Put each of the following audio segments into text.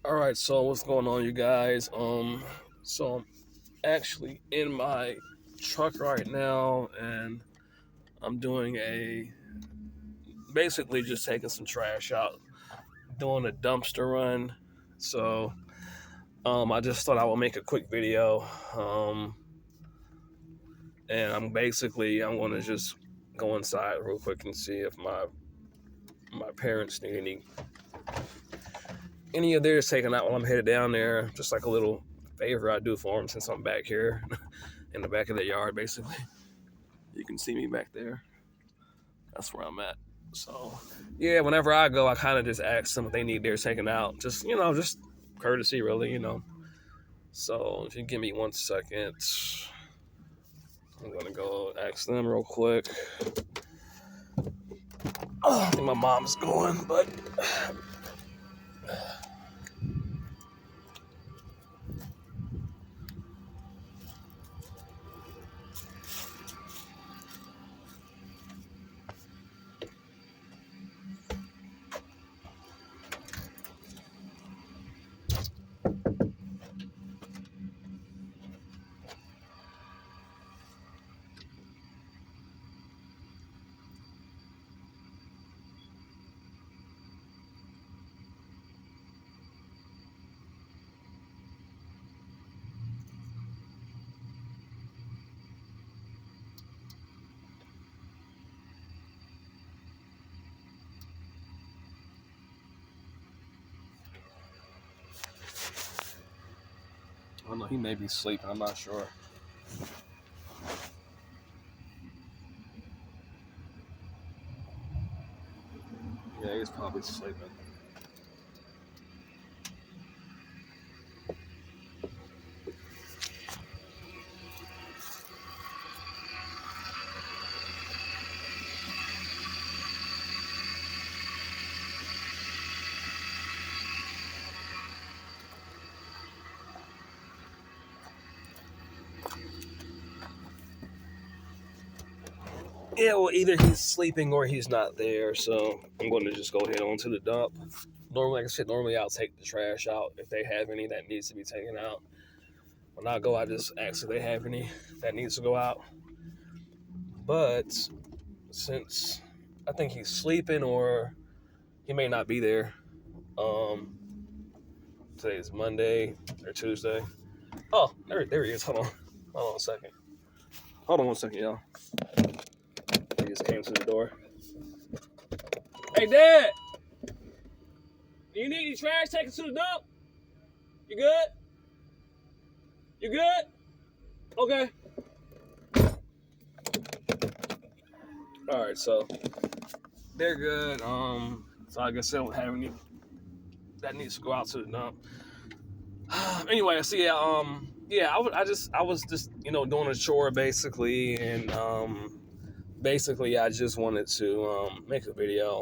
All right, so what's going on, you guys? So I'm actually in my truck right now, and I'm doing basically just taking some trash out, doing a dumpster run. So, I just thought I would make a quick video, and I'm gonna just go inside real quick and see if my parents need any of theirs taken out while I'm headed down there. Just like a little favor I do for them since I'm back here in the back of the yard, basically. You can see me back there. That's where I'm at. So, yeah, whenever I go, I kind of just ask them if they need theirs taken out. Just courtesy, really. So, if you give me 1 second, I'm going to go ask them real quick. I think my mom's going, but I don't know, he may be sleeping. I'm not sure. Yeah, he's probably sleeping. Yeah, well, either he's sleeping or he's not there. So I'm going to just go ahead on to the dump. Normally, like I said, normally I'll take the trash out if they have any that needs to be taken out. When I go, I just ask if they have any that needs to go out. But since I think he's sleeping or he may not be there, um, today is Monday or Tuesday. Oh, there he is. Hold on a second. Hold on 1 second, y'all. He just came to the door. Hey, Dad! Do you need any trash taken to the dump? You good? You good? Okay. All right, so they're good. So I guess they don't have any that needs to go out to the dump. Anyway, so yeah, I was just doing a chore basically, and basically I just wanted to make a video.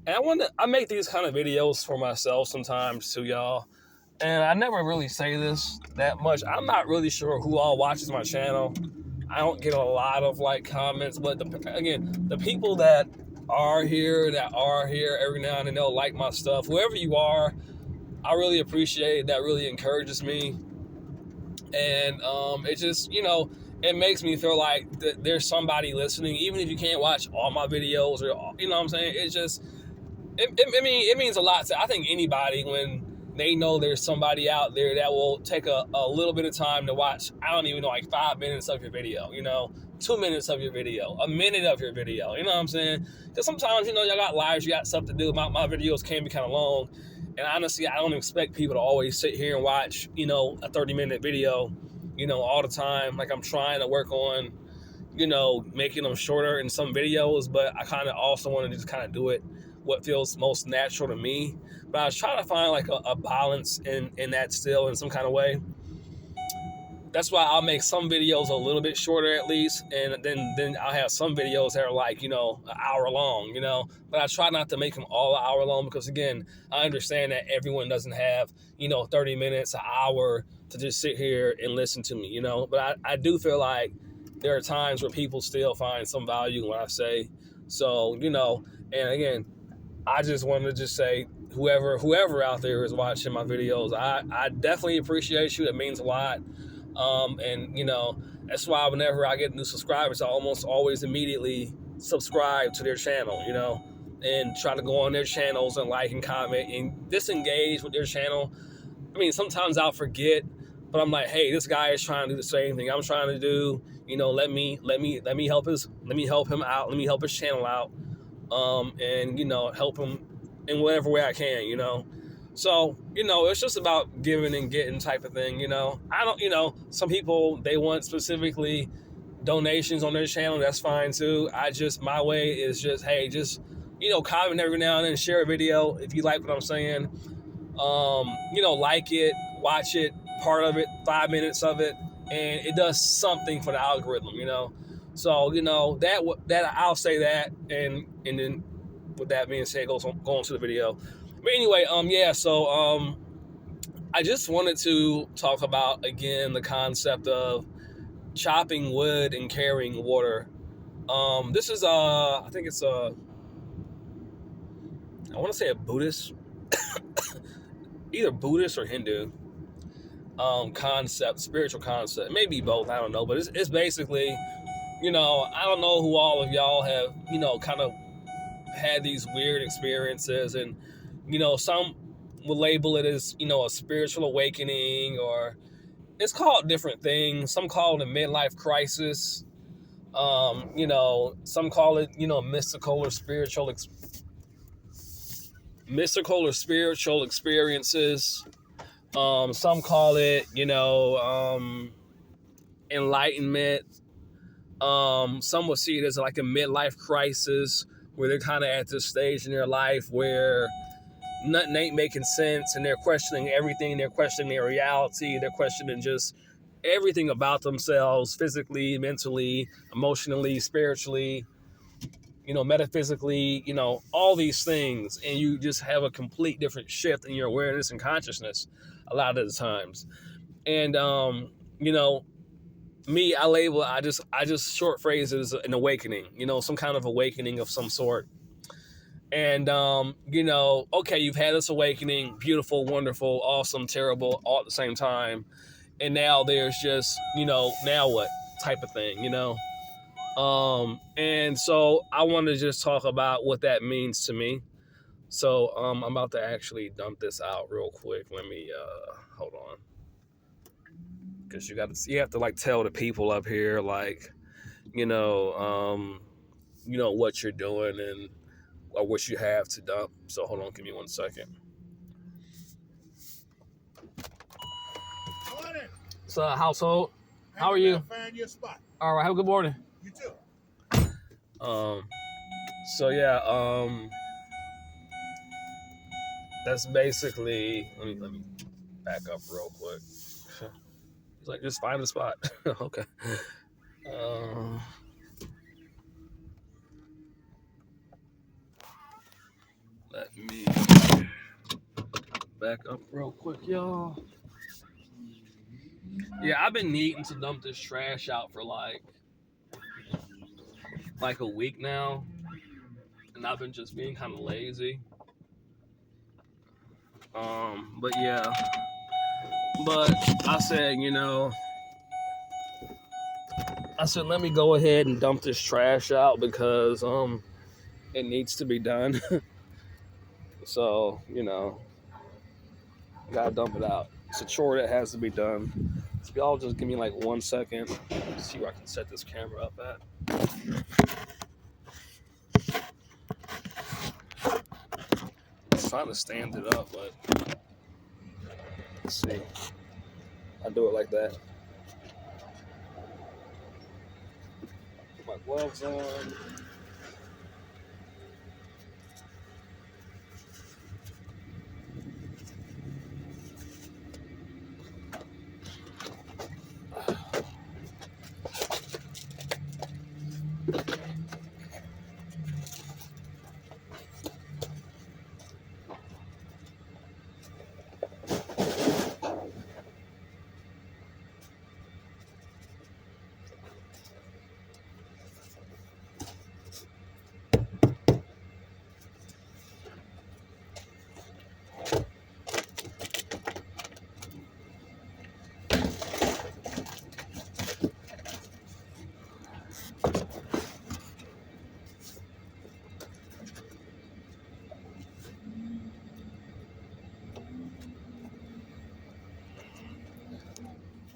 And I make these kind of videos for myself sometimes too, y'all. And I never really say this that much. I'm not really sure who all watches my channel. I don't get a lot of comments, but the people that are here every now and then, they'll like my stuff. Whoever you are, I really appreciate it. That really encourages me. And it just, it makes me feel like there's somebody listening, even if you can't watch all my videos, or, you know what I'm saying? It's just, it means a lot to, I think, anybody when they know there's somebody out there that will take a little bit of time to watch, I don't even know, like 5 minutes of your video, 2 minutes of your video, a minute of your video, you know what I'm saying? Because sometimes, y'all got lives, you got stuff to do. My videos can be kind of long. And honestly, I don't expect people to always sit here and watch, a 30-minute video, all the time. Like, I'm trying to work on, making them shorter in some videos, but I kind of also want to just kind of do it what feels most natural to me. But I was trying to find like a balance in that still in some kind of way. That's why I'll make some videos a little bit shorter at least, and then I'll have some videos that are like, an hour long, But I try not to make them all an hour long because, again, I understand that everyone doesn't have, 30 minutes, an hour to just sit here and listen to me, But I do feel like there are times where people still find some value in what I say. So, and again, I just wanted to just say, whoever out there is watching my videos, I definitely appreciate you. It means a lot. And that's why whenever I get new subscribers, I almost always immediately subscribe to their channel, and try to go on their channels and like and comment and disengage with their channel. I mean, sometimes I'll forget, but I'm like, hey, this guy is trying to do the same thing I'm trying to do. Let me help him out. Let me help his channel out. And help him in whatever way I can. So it's just about giving and getting type of thing. I don't. Some people, they want specifically donations on their channel. That's fine too. My way is just, hey, just comment every now and then, share a video if you like what I'm saying. Like it, watch it, part of it, 5 minutes of it, and it does something for the algorithm. So that I'll say that, and then with that being said, go on to the video. But anyway, so I just wanted to talk about again the concept of chopping wood and carrying water. This is I think it's I want to say a Buddhist, either Buddhist or Hindu concept, spiritual concept, maybe both. I don't know, but it's basically, I don't know who all of y'all have, kind of had these weird experiences, and some will label it as a spiritual awakening, or it's called different things. Some call it a midlife crisis. Some call it mystical or spiritual experiences. Some call it enlightenment. Some will see it as like a midlife crisis, where they're kind of at this stage in their life where nothing ain't making sense, and they're questioning everything. They're questioning their reality. They're questioning just everything about themselves, physically, mentally, emotionally, spiritually, metaphysically, all these things. And you just have a complete different shift in your awareness and consciousness a lot of the times. And, me, I just short phrase it as an awakening, some kind of awakening of some sort. And, okay, you've had this awakening, beautiful, wonderful, awesome, terrible, all at the same time. And now there's just, now what type of thing, and so I want to just talk about what that means to me. So, I'm about to actually dump this out real quick. Let me, hold on. Cause you have to like tell the people up here, like, what you're doing and or what you have to dump. So hold on, give me 1 second. Morning. So, household, how are you? Find your spot. All right, have a good morning. You too. So yeah, that's basically. Let me back up real quick. He's like, just find a spot. Okay. Let me back up real quick, y'all. Yeah, I've been needing to dump this trash out for like a week now, and I've been just being kind of lazy. But yeah, but I said, let me go ahead and dump this trash out because it needs to be done. So, gotta dump it out. It's a chore that has to be done. So y'all just give me like 1 second. See where I can set this camera up at. I'm trying to stand it up, but let's see. I do it like that. Put my gloves on.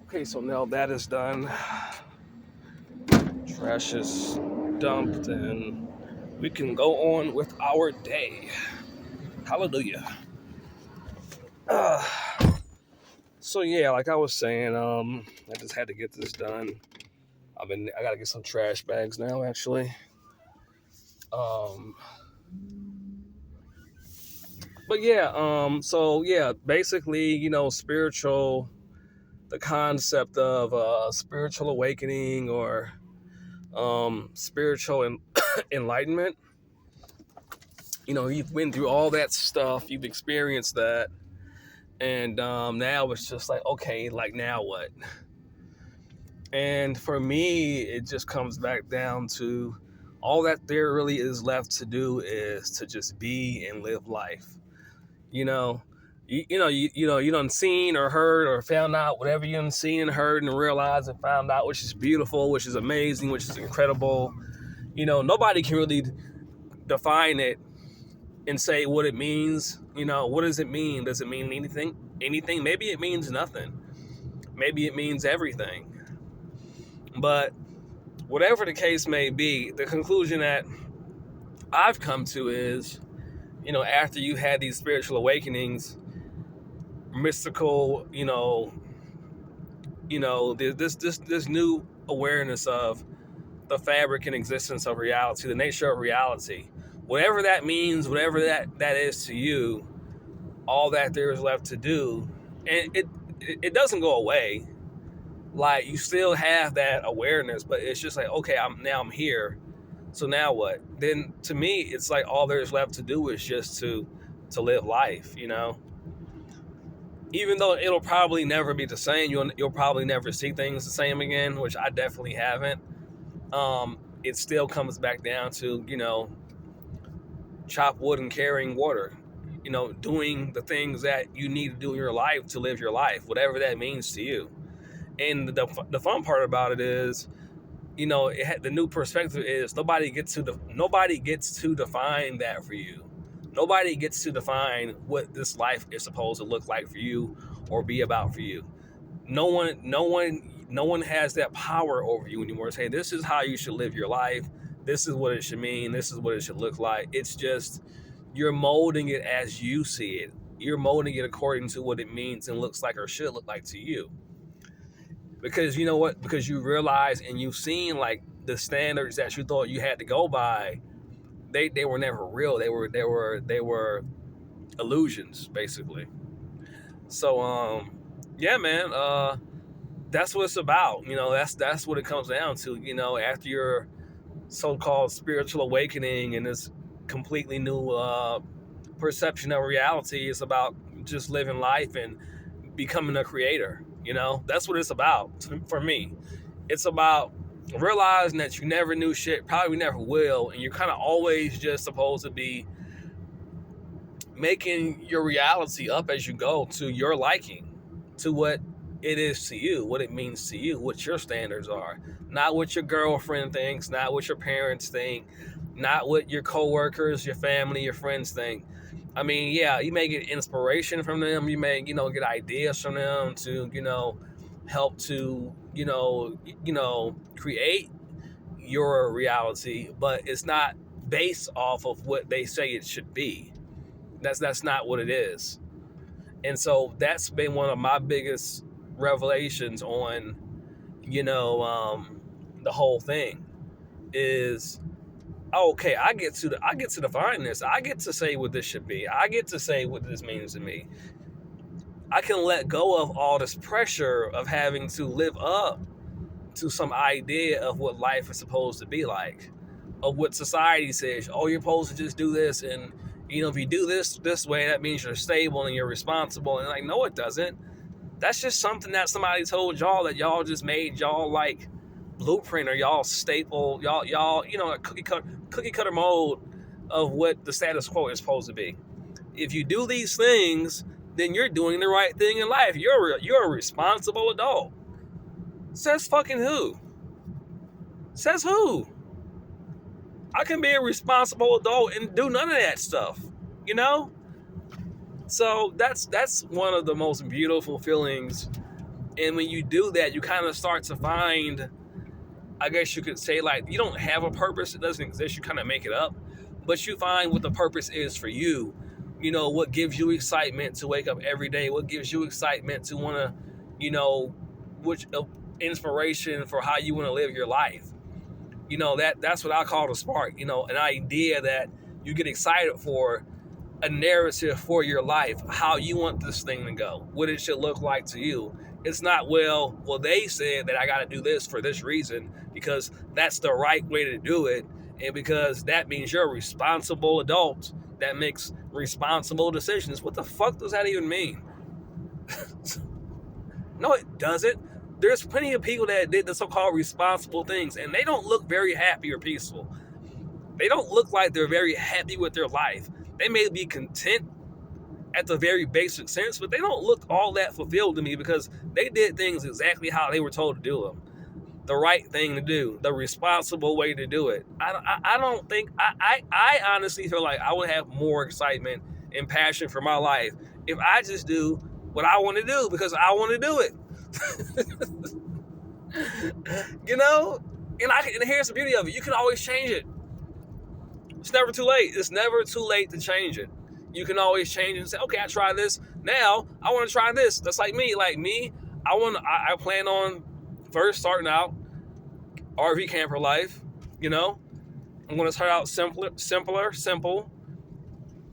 Okay, so now that is done. Trash is dumped, and we can go on with our day. Hallelujah. Uh, so yeah, like I was saying, I just had to get this done. I gotta get some trash bags now, actually. Um, but yeah, so yeah, basically, spiritual, the concept of spiritual awakening or spiritual enlightenment. You've been through all that stuff, you've experienced that, and now it's just like, okay, like now what? And for me, it just comes back down to all that there really is left to do is to just be and live life. You know, you done seen or heard or found out whatever you done seen, heard, and realized and found out, which is beautiful, which is amazing, which is incredible. Nobody can really define it and say what it means. What does it mean? Does it mean anything? Anything? Maybe it means nothing. Maybe it means everything. But whatever the case may be, the conclusion that I've come to is, after you had these spiritual awakenings, mystical, this new awareness of the fabric and existence of reality, the nature of reality, whatever that means, whatever that is to you, all that there is left to do, and it doesn't go away. Like, you still have that awareness, but it's just like, okay, I'm here. So now what? Then to me, it's like all there's left to do is just to live life, Even though it'll probably never be the same, you'll probably never see things the same again, which I definitely haven't. It still comes back down to, chop wood and carrying water, doing the things that you need to do in your life to live your life, whatever that means to you. And the fun part about it is, the new perspective is nobody gets to define that for you. Nobody gets to define what this life is supposed to look like for you or be about for you. No one has that power over you anymore. Saying this is how you should live your life. This is what it should mean. This is what it should look like. It's just you're molding it as you see it. You're molding it according to what it means and looks like or should look like to you. Because you know what? Because you realize and you've seen like the standards that you thought you had to go by, they were never real. They were illusions, basically. So yeah, man, that's what it's about. That's what it comes down to. After your so-called spiritual awakening and this completely new perception of reality, it's about just living life and becoming a creator. That's what it's about for me. It's about realizing that you never knew shit, probably never will, and you're kind of always just supposed to be making your reality up as you go to your liking, to what it is to you, what it means to you, what your standards are. Not what your girlfriend thinks, not what your parents think, not what your coworkers, your family, your friends think. I mean, yeah, you may get inspiration from them. You may, get ideas from them to, help to, create your reality, but it's not based off of what they say it should be. That's not what it is. And so that's been one of my biggest revelations on, the whole thing is, okay, I get to define this. I get to say what this should be. I get to say what this means to me. I can let go of all this pressure of having to live up to some idea of what life is supposed to be like, of what society says. Oh, you're supposed to just do this, and if you do this way, that means you're stable and you're responsible. And like, no, it doesn't. That's just something that somebody told y'all that y'all just made y'all like blueprint or y'all staple, y'all a cookie cutter mold of what the status quo is supposed to be. If you do these things, then you're doing the right thing in life. You're a responsible adult. Says fucking who? Says who? I can be a responsible adult and do none of that stuff, So that's one of the most beautiful feelings And when you do that, you kind of start to find, I guess you could say, like, you don't have a purpose. It doesn't exist. You kind of make it up. But you find what the purpose is for you. You know, what gives you excitement to wake up every day? What gives you excitement to want to, you know, which inspiration for how you want to live your life? You know, that's what I call the spark. You know, an idea that you get excited for, a narrative for your life, how you want this thing to go, what it should look like to you. It's not, well, they said that I got to do this for this reason because that's the right way to do it. And because that means you're a responsible adult that makes responsible decisions. What the fuck does that even mean? No, it doesn't. There's plenty of people that did the so-called responsible things, and they don't look very happy or peaceful. They don't look like they're very happy with their life. They may be content at the very basic sense, but they don't look all that fulfilled to me because they did things exactly how they were told to do them. The right thing to do, the responsible way to do it. I don't think, I honestly feel like I would have more excitement and passion for my life if I just do what I want to do because I want to do it. You know? And here's the beauty of it. You can always change it. It's never too late. It's never too late to change it. You can always change it and say, okay, I tried this. Now I want to try this. That's like me. I plan on first starting out RV camper life. You know, I'm going to start out simple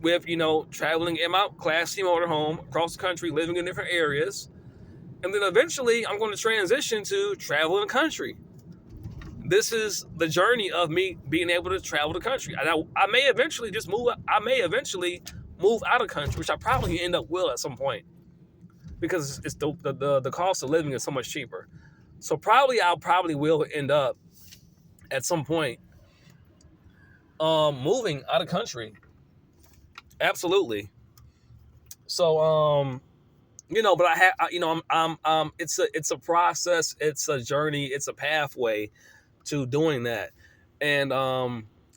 with, you know, traveling in my Class C motorhome across the country, living in different areas. And then eventually I'm going to transition to travel in the country. This is the journey of me being able to travel the country. I may eventually just move. I may eventually move out of country, which I probably end up will at some point, because it's the cost of living is so much cheaper. So I'll probably will end up at some point moving out of country. Absolutely. So you know, but it's a process, it's a journey, it's a pathway to doing that. And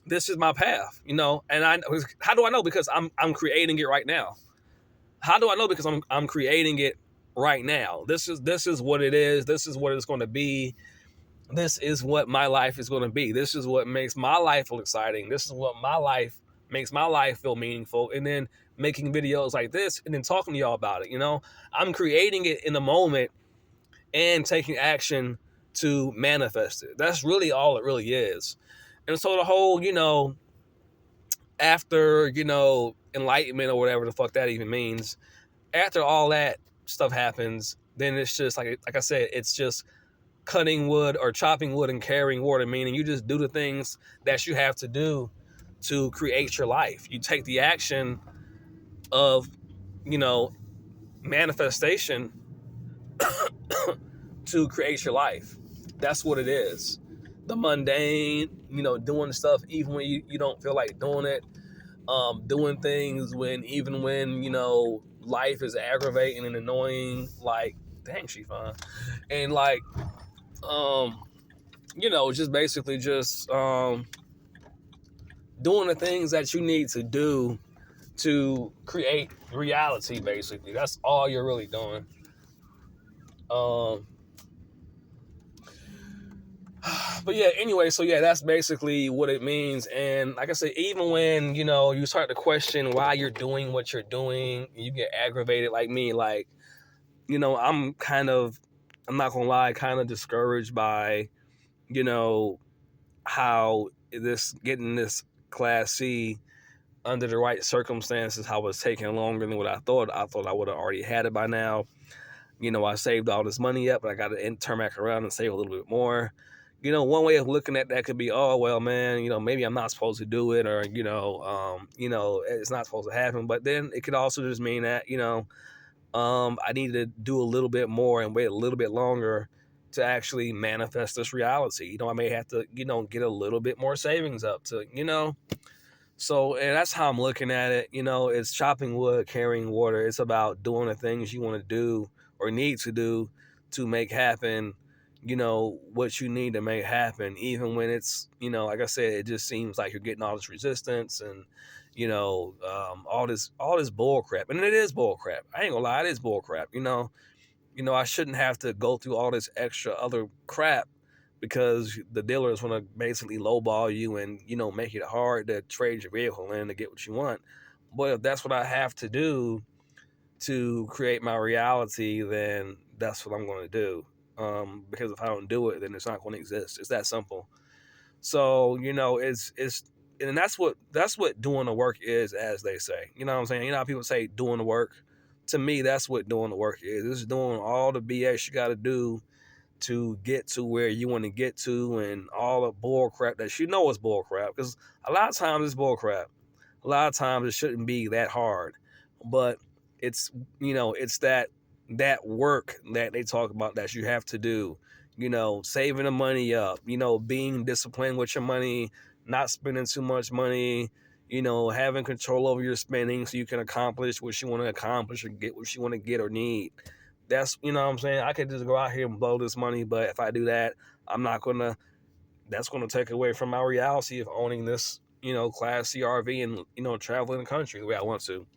this is my path, you know. And how do I know? Because I'm creating it right now. How do I know? Because I'm creating it right now. This is what it is. This is what it's going to be. This is what my life is going to be. This is what makes my life feel exciting. This is what makes my life feel meaningful. And then making videos like this and then talking to y'all about it, you know. I'm creating it in the moment and taking action to manifest it. That's really all it really is. And so the whole, you know, after, you know, enlightenment or whatever the fuck that even means, after all that stuff happens, then it's just like I said, it's just cutting wood or chopping wood and carrying water, meaning you just do the things that you have to do to create your life. You take the action of, you know, manifestation to create your life. That's what it is. The mundane, you know, doing stuff even when you don't feel like doing it. Doing things even when, you know, life is aggravating and annoying. Like, dang, she fine. And like, you know, just basically just doing the things that you need to do to create reality, basically. That's all you're really doing. But yeah, anyway, so yeah, that's basically what it means. And like I said, even when, you know, you start to question why you're doing what you're doing, you get aggravated like me. Like, you know, I'm not gonna lie, kind of discouraged by, you know, how getting this Class C under the right circumstances, how it's taking longer than what I thought. I thought I would have already had it by now. You know, I saved all this money up, but I got to turn back around and save a little bit more. You know, one way of looking at that could be, oh, well, man, you know, maybe I'm not supposed to do it, or, you know, it's not supposed to happen. But then it could also just mean that, you know, I need to do a little bit more and wait a little bit longer to actually manifest this reality. You know, I may have to, you know, get a little bit more savings up to, you know. So, and that's how I'm looking at it. You know, it's chopping wood, carrying water. It's about doing the things you want to do or need to do to make happen, you know, what you need to make happen, even when it's, you know, like I said, it just seems like you're getting all this resistance and, you know, all this bull crap. And it is bull crap. I ain't gonna lie, it is bull crap. You know, I shouldn't have to go through all this extra other crap because the dealers want to basically lowball you and, make it hard to trade your vehicle in to get what you want. But if that's what I have to do to create my reality, then that's what I'm going to do. Because if I don't do it, then it's not going to exist. It's that simple. So, and that's what doing the work is, as they say. You know what I'm saying? You know how people say doing the work? To me, that's what doing the work is. It's doing all the BS you got to do to get to where you want to get to, and all the bull crap that is bull crap. Because a lot of times it's bull crap. A lot of times it shouldn't be that hard, but it's it's that work that they talk about that you have to do. Saving the money up. Being disciplined with your money, not spending too much money. Having control over your spending so you can accomplish what you want to accomplish or get what you want to get or need. That's, what I'm saying. I could just go out here and blow this money, but if I do that, that's going to take away from my reality of owning this, Class CRV and, traveling the country the way I want to.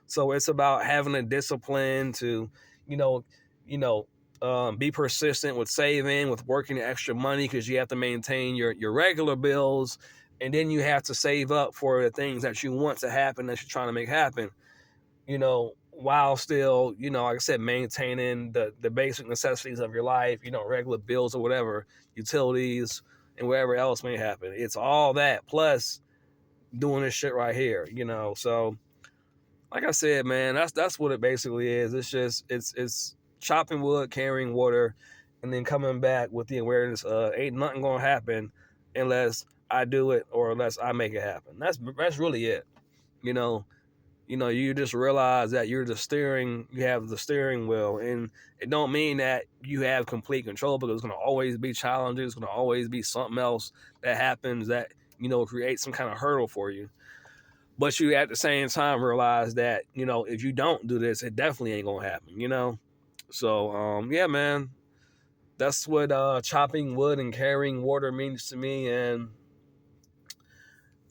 So it's about having a discipline to, you know, be persistent with saving, with working extra money, because you have to maintain your regular bills, and then you have to save up for the things that you want to happen, that you're trying to make happen. While still, like I said, maintaining the basic necessities of your life, regular bills or whatever, utilities and whatever else may happen. It's all that plus doing this shit right here, So, like I said, man, that's what it basically is. It's just it's chopping wood, carrying water, and then coming back with the awareness of ain't nothing gonna happen unless I do it or unless I make it happen. That's really it. You know, you just realize that you have the steering wheel, and it don't mean that you have complete control, because there's gonna always be challenges, there's gonna always be something else that happens that, creates some kind of hurdle for you. But you at the same time realize that, if you don't do this, it definitely ain't gonna happen. So yeah, man. That's what chopping wood and carrying water means to me. And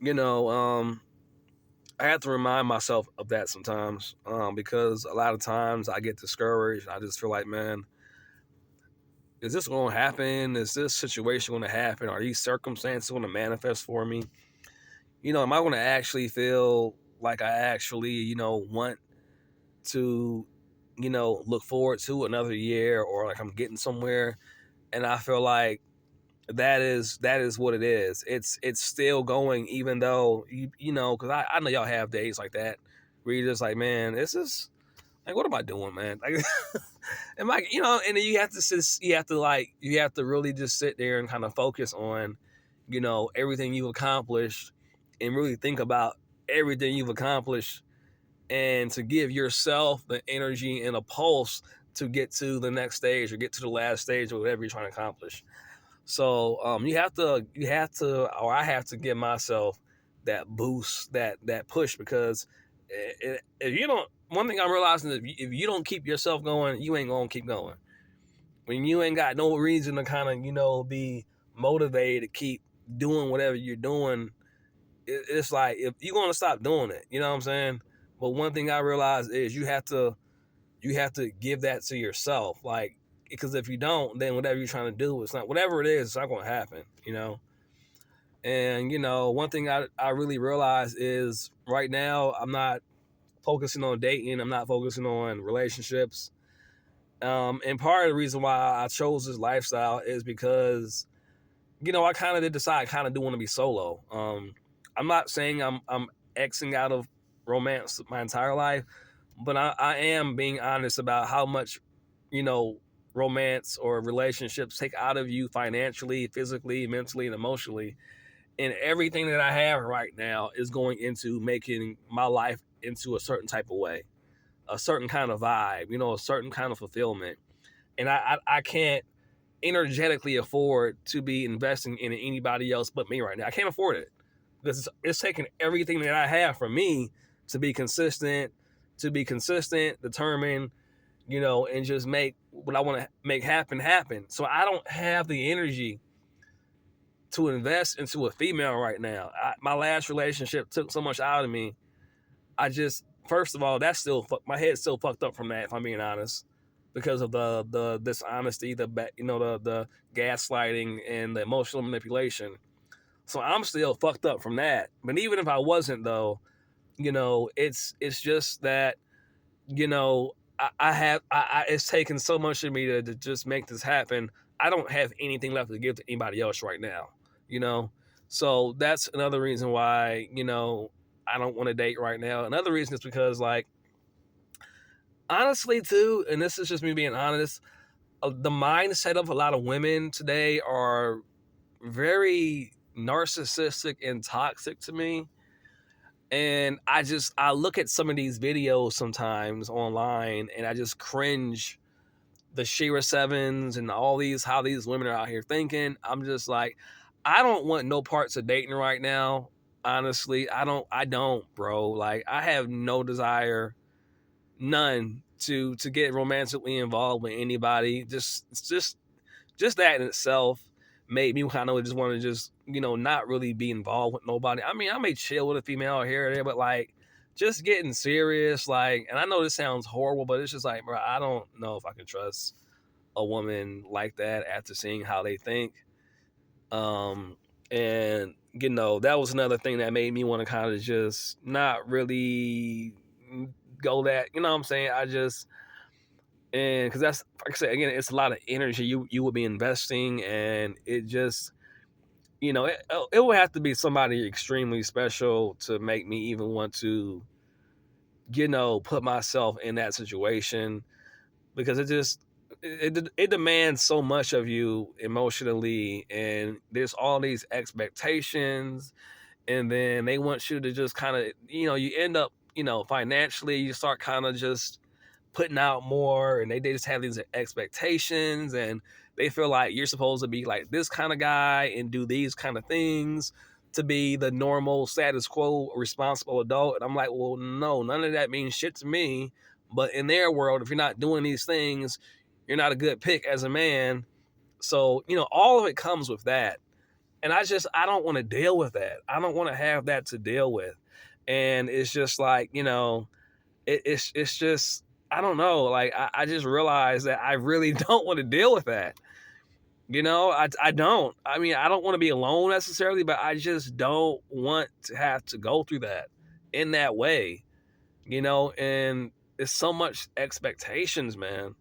I have to remind myself of that sometimes, because a lot of times I get discouraged. I just feel like, man, is this going to happen? Is this situation going to happen? Are these circumstances going to manifest for me? Am I going to actually feel like I actually, want to, look forward to another year, or like I'm getting somewhere? And I feel like that is what it is. It's still going, even though because I know y'all have days like that where you're just like, man, this is like, what am I doing, man? Like, am I, and then you have to really just sit there and kind of focus on, everything you've accomplished, and really think about everything you've accomplished, and to give yourself the energy and a pulse to get to the next stage or get to the last stage or whatever you're trying to accomplish. So you have to, or I have to give myself that boost, that push, because if you don't, one thing I'm realizing is if you don't keep yourself going, you ain't gonna keep going. When you ain't got no reason to kind of, be motivated to keep doing whatever you're doing, it's like, if you're gonna stop doing it, you know what I'm saying? But one thing I realize is you have to give that to yourself, like, because if you don't, then whatever you're trying to do, it's not, whatever it is, it's not going to happen, And, one thing I really realize is right now I'm not focusing on dating. I'm not focusing on relationships. And part of the reason why I chose this lifestyle is because, I kind of did decide I kind of do want to be solo. I'm not saying I'm Xing out of romance my entire life, but I am being honest about how much, romance or relationships take out of you financially, physically, mentally, and emotionally. And everything that I have right now is going into making my life into a certain type of way, a certain kind of vibe, a certain kind of fulfillment. And I can't energetically afford to be investing in anybody else but me right now. I can't afford it, because it's taking everything that I have from me to be consistent, determined, and just make what I want to make happen. So I don't have the energy to invest into a female right now. My last relationship took so much out of me. First of all, that's still, my head's still fucked up from that, if I'm being honest. because of the dishonesty, the gaslighting and the emotional manipulation. So I'm still fucked up from that. But even if I wasn't though, it's just that, it's taken so much of me to just make this happen. I don't have anything left to give to anybody else right now, you know? So that's another reason why, I don't want to date right now. Another reason is because, like, honestly, too, and this is just me being honest, the mindset of a lot of women today are very narcissistic and toxic to me. And I look at some of these videos sometimes online and I just cringe. The Shira Sevens and all these, how these women are out here thinking. I'm just like, I don't want no parts of dating right now. Honestly, I don't, bro. Like, I have no desire, none, to get romantically involved with anybody. Just that in itself made me kind of just want to just, not really be involved with nobody. I mean, I may chill with a female here or there, but like, just getting serious, like, and I know this sounds horrible, but it's just like, bro, I don't know if I can trust a woman like that after seeing how they think. And that was another thing that made me want to kind of just not really go that, you know what I'm saying? And because that's, like I said, again, it's a lot of energy you would be investing, and it just, it would have to be somebody extremely special to make me even want to, put myself in that situation, because it demands so much of you emotionally, and there's all these expectations, and then they want you to just kind of, you end up, financially, you start kind of just putting out more, and they just have these expectations, and they feel like you're supposed to be like this kind of guy and do these kind of things to be the normal status quo responsible adult. And I'm like, well, no, none of that means shit to me. But in their world, if you're not doing these things, you're not a good pick as a man. So, all of it comes with that. And I don't want to deal with that. I don't want to have that to deal with. And it's just like, it's just, I don't know. Like, I just realized that I really don't want to deal with that. I don't. I mean, I don't want to be alone necessarily, but I just don't want to have to go through that in that way, and it's so much expectations, man.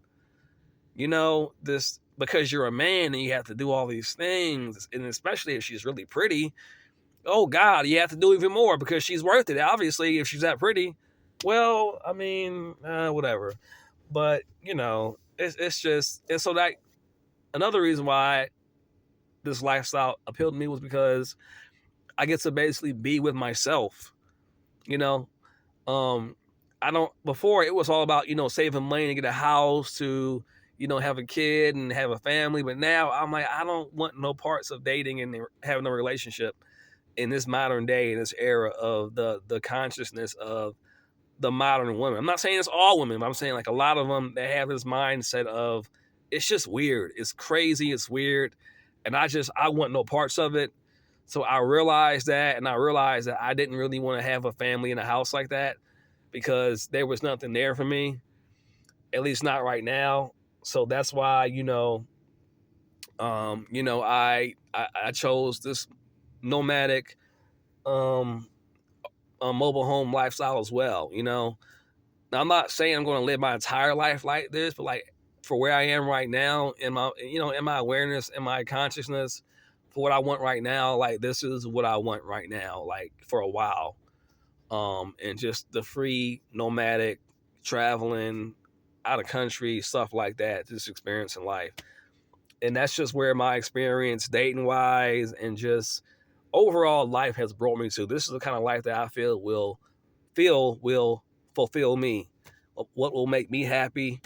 This, because you're a man and you have to do all these things, and especially if she's really pretty, oh God, you have to do even more because she's worth it. Obviously, if she's that pretty, well, I mean, whatever. But it's just, and so that another reason why this lifestyle appealed to me was because I get to basically be with myself. You know, um, I don't. Before it was all about saving money to get a house, to have a kid and have a family. But now I'm like, I don't want no parts of dating and having a relationship in this modern day, in this era of the consciousness of the modern women. I'm not saying it's all women, but I'm saying like a lot of them, they have this mindset of it's just weird, it's crazy, it's weird, and I want no parts of it. So I realized that, and I realized that I didn't really want to have a family in a house like that because there was nothing there for me, at least not right now. So that's why I chose this nomadic um mobile home lifestyle as well. Now, I'm not saying I'm going to live my entire life like this, but like for where I am right now, in my awareness, in my consciousness, for what I want right now, like this is what I want right now, like for a while, and just the free nomadic traveling out of country stuff like that, just experiencing life, and that's just where my experience dating wise and just overall life has brought me to. This is the kind of life that I feel will fulfill me, what will make me happy,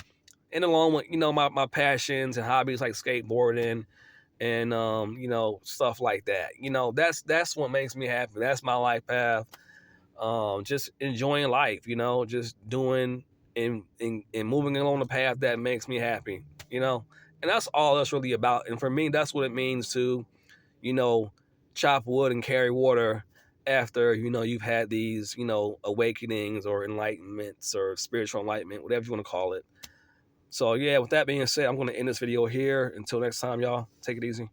and along with my passions and hobbies like skateboarding and stuff like that. That's what makes me happy. That's my life path. Just enjoying life, just doing and moving along the path that makes me happy, and that's all that's really about. And for me, that's what it means to you know chop wood and carry water after you've had these awakenings or enlightenments or spiritual enlightenment, whatever you want to call it. So yeah, with that being said, I'm going to end this video here. Until next time, y'all, take it easy.